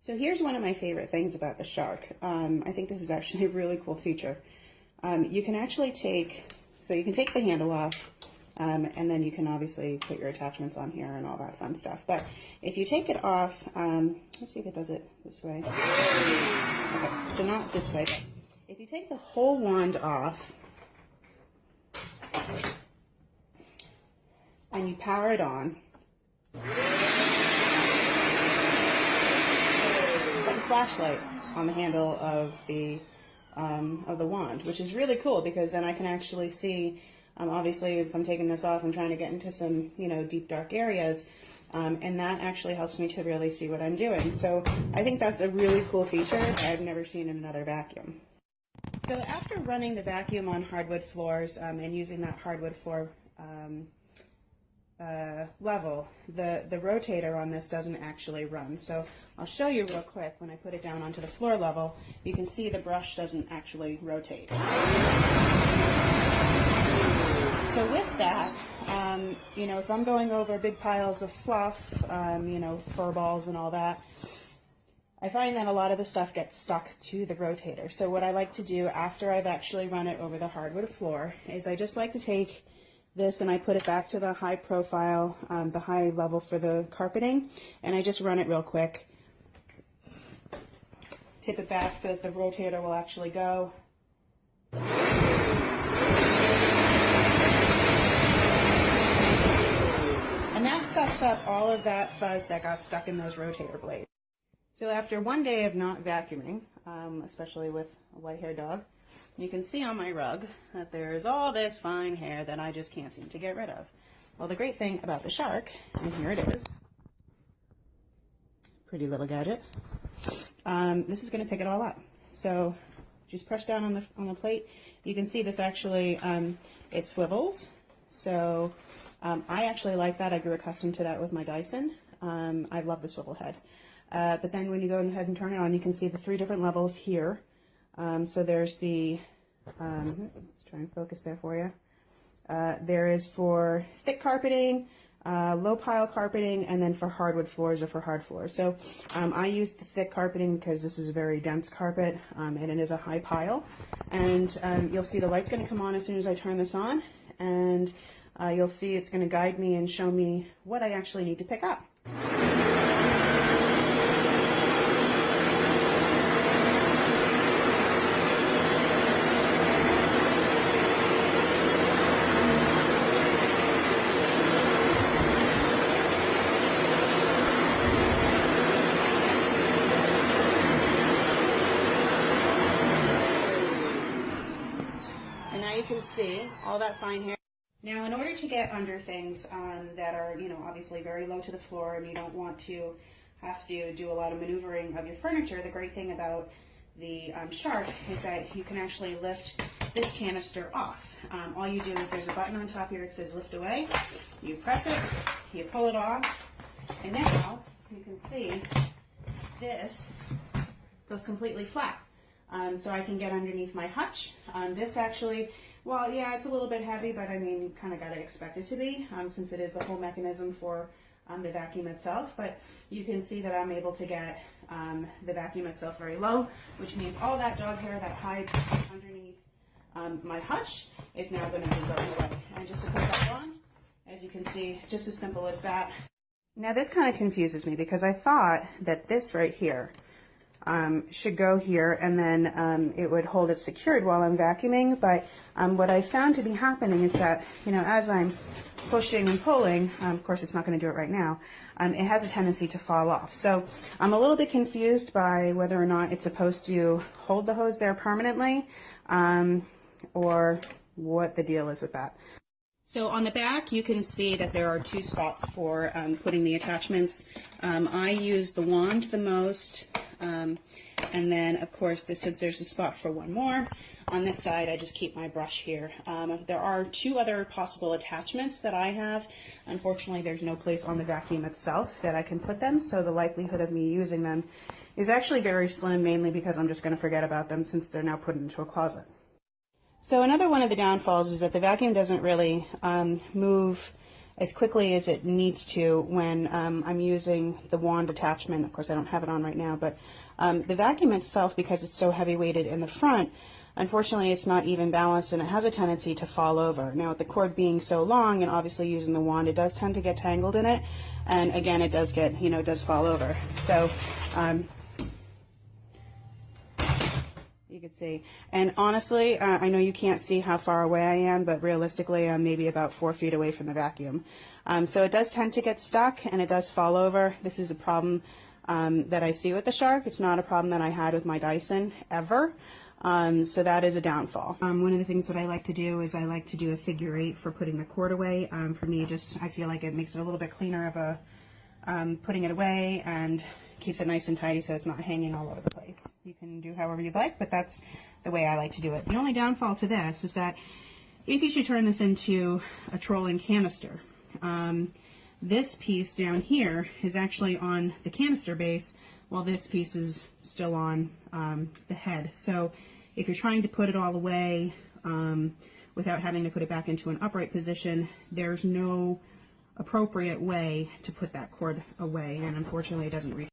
So here's one of my favorite things about the Shark. I think this is actually a really cool feature. You can actually take the handle off, and then you can obviously put your attachments on here and all that fun stuff. But if you take it off, let's see if it does it this way. Okay, so not this way. But if you take the whole wand off and you power it on, flashlight on the handle of the wand, which is really cool because then I can actually see, obviously if I'm taking this off, I'm trying to get into some, deep dark areas, and that actually helps me to really see what I'm doing. So I think that's a really cool feature I've never seen in another vacuum. So after running the vacuum on hardwood floors and using that hardwood floor level, the rotator on this doesn't actually run. So I'll show you real quick. When I put it down onto the floor level, you can see the brush doesn't actually rotate. So with that, if I'm going over big piles of fluff, fur balls and all that, I find that a lot of the stuff gets stuck to the rotator. So what I like to do after I've actually run it over the hardwood floor is I just like to take this and I put it back to the high profile, the high level for the carpeting, and I just run it real quick. Tip it back so that the rotator will actually go. And that sucks up all of that fuzz that got stuck in those rotator blades. So after one day of not vacuuming, especially with a white-haired dog, you can see on my rug that there's all this fine hair that I just can't seem to get rid of. Well, the great thing about the Shark, and here it is, pretty little gadget, this is going to pick it all up. So just press down on the plate. You can see this actually, it swivels. So I actually like that. I grew accustomed to that with my Dyson. I love the swivel head. But then when you go ahead and turn it on, you can see the 3 different levels here. So there's the, let's try and focus there for you. There is for thick carpeting, low pile carpeting, and then for hardwood floors or for hard floors. So I use the thick carpeting because this is a very dense carpet, and it is a high pile. And you'll see the light's going to come on as soon as I turn this on, and you'll see it's going to guide me and show me what I actually need to pick up. You can see all that fine hair. Now, in order to get under things that are, obviously very low to the floor, and you don't want to have to do a lot of maneuvering of your furniture, the great thing about the Shark is that you can actually lift this canister off. All you do is there's a button on top here that says lift away. You press it, you pull it off, and now you can see this goes completely flat. So I can get underneath my hutch. This actually, well, yeah, it's a little bit heavy, but I mean, you kind of got to expect it to be, since it is the whole mechanism for the vacuum itself. But you can see that I'm able to get the vacuum itself very low, which means all that dog hair that hides underneath my hutch is now going to be going away. And just to put that on, as you can see, just as simple as that. Now this kind of confuses me because I thought that this right here should go here, and then it would hold it secured while I'm vacuuming. But what I found to be happening is that, as I'm pushing and pulling, of course it's not going to do it right now, it has a tendency to fall off. So I'm a little bit confused by whether or not it's supposed to hold the hose there permanently, or what the deal is with that. So on the back, you can see that there are 2 spots for putting the attachments. I use the wand the most, and then of course since there's a spot for one more, on this side I just keep my brush here. There are 2 other possible attachments that I have. Unfortunately, there's no place on the vacuum itself that I can put them, so the likelihood of me using them is actually very slim, mainly because I'm just going to forget about them since they're now put into a closet. So another one of the downfalls is that the vacuum doesn't really move as quickly as it needs to when I'm using the wand attachment. Of course, I don't have it on right now, but the vacuum itself, because it's so heavy weighted in the front, unfortunately it's not even balanced and it has a tendency to fall over. Now with the cord being so long and obviously using the wand, it does tend to get tangled in it, and again it does get, it does fall over. So you can see, and honestly I know you can't see how far away I am, but realistically I'm maybe about 4 feet away from the vacuum. So it does tend to get stuck and it does fall over. This is a problem that I see with the Shark. It's not a problem that I had with my Dyson ever. So that is a downfall. One of the things that I like to do is I like to do a figure 8 for putting the cord away. For me, I feel like it makes it a little bit cleaner of a putting it away, and keeps it nice and tidy so it's not hanging all over the place. You can do however you'd like, but that's the way I like to do it. The only downfall to this is that if you should turn this into a trolling canister, this piece down here is actually on the canister base, while this piece is still on the head. So if you're trying to put it all away without having to put it back into an upright position, there's no appropriate way to put that cord away, and unfortunately it doesn't reach